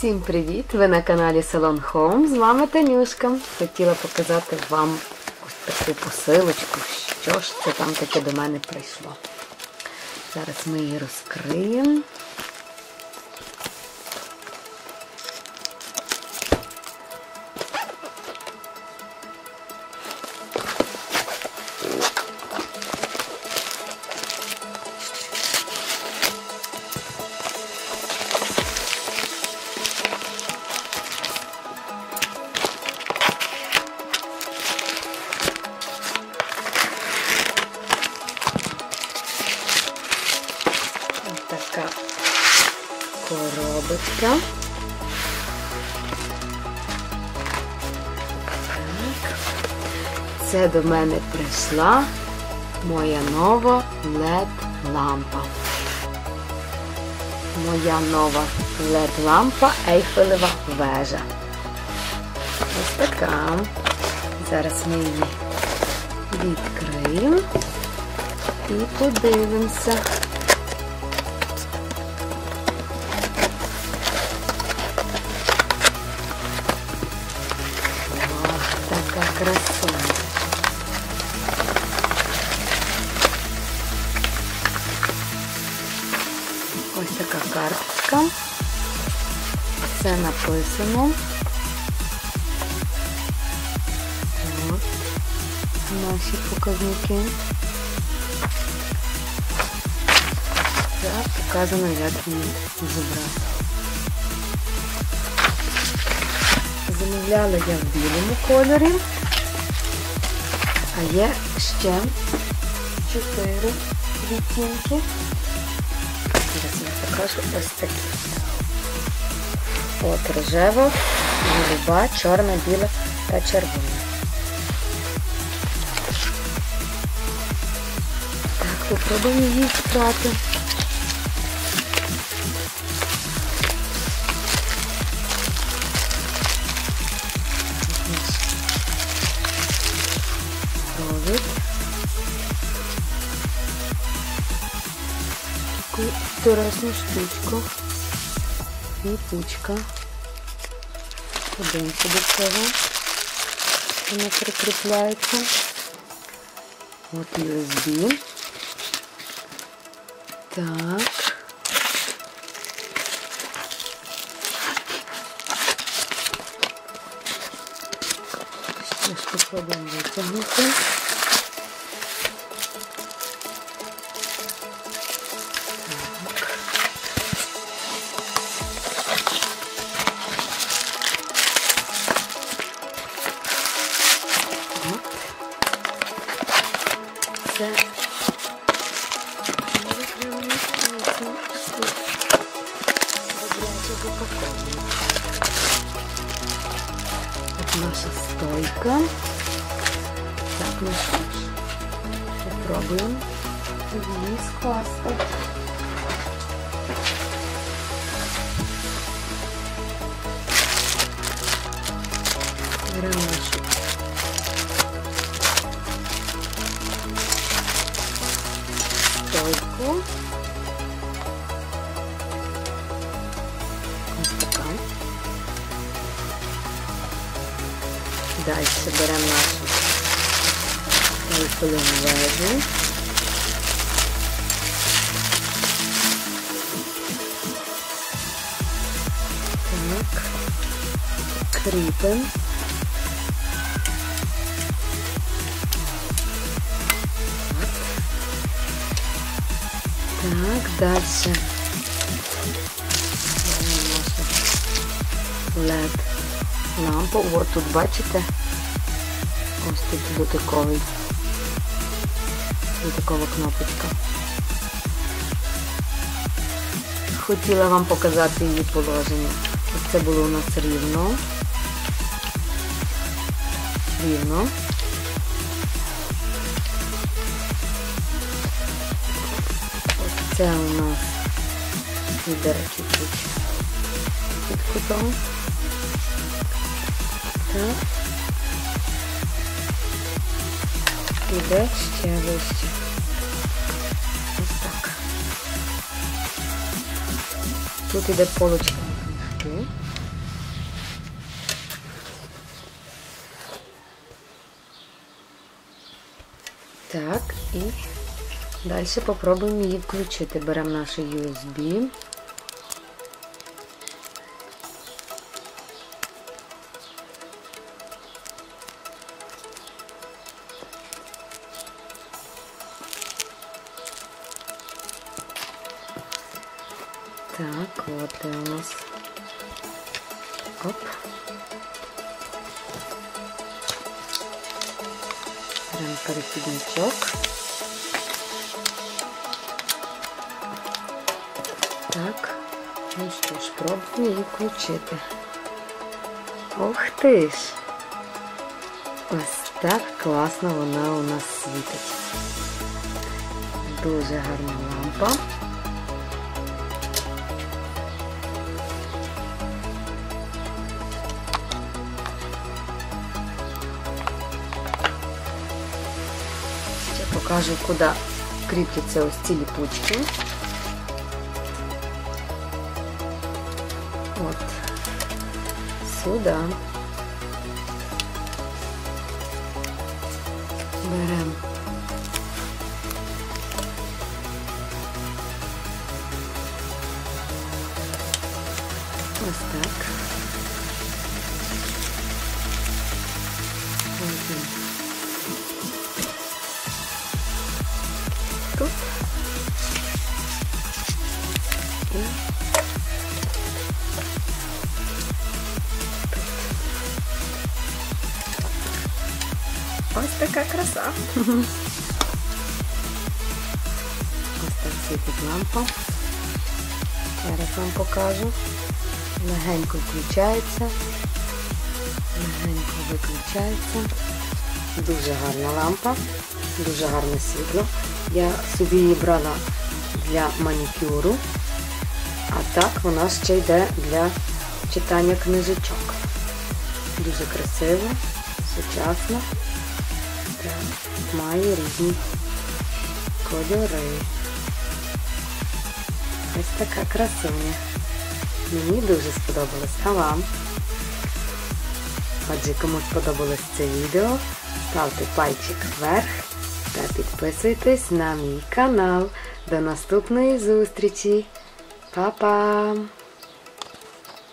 Всім привіт! Ви на каналі Салон Home, з вами Танюшка. Хотіла показати вам ось таку посилочку, що ж це там таке до мене прийшло. Зараз ми її розкриємо. Така коробочка. Так. Це до мене прийшла моя нова LED-лампа. Моя нова LED-лампа Ейфелева вежа. Ось така. Зараз ми її відкриємо і подивимося. Красиво. Ось така карточка. Все написано. От наші показники. Так, показано, як її зібрати. Замовляла я в білому кольорі. А є ще 4 відтінки. Зараз я покажу ось такі. От рожева, голуба, чорна, біла та червона. Так, попробуємо її збрати. Таку інтересну штучку. Липучка. Подивимося до цього. Вона прикріпляється. От USB. Так. Ще ж попробуємо витягнути. Це наша стойка. Так, ну що ж, попробуємо її скласти. Беремо нашу стойку. Ось така. Далі беремо нашу Ейфелеву вежу. Так. Кріпимо. Так, дальше LED-лампу. От тут, бачите, ось тут дотикова кнопочка. Хотіла вам показати її положення. Ось це було у нас рівно. Це у нас іде чуть-чуть під кутом. Так. Іде ще вище. Ось так. Тут іде полочка на книжки. Так, і далі попробуємо її включити. Беремо наш USB. Так, от і у нас. Оп. Беремо перехідничок. Так, ну що ж, пробуємо її включити. Ох ти ж! Ось так класно вона у нас світить. Дуже гарна лампа. Ще покажу, куди кріпляться ось ці ліпучки. От. Сюди. Беремо ось так. Один. Тут. І ось така краса. Ось так світить лампа. Зараз вам покажу. Легенько включається. Легенько виключається. Дуже гарна лампа. Дуже гарне світло. Я собі її брала для манікюру. А так вона ще йде для читання книжечок. Дуже красиво, сучасно. Має різні кольори. Ось така красуня. Мені дуже сподобалось. А вам? Отже, кому сподобалось це відео, ставте пальчик вверх та підписуйтесь на мій канал. До наступної зустрічі. Па-па!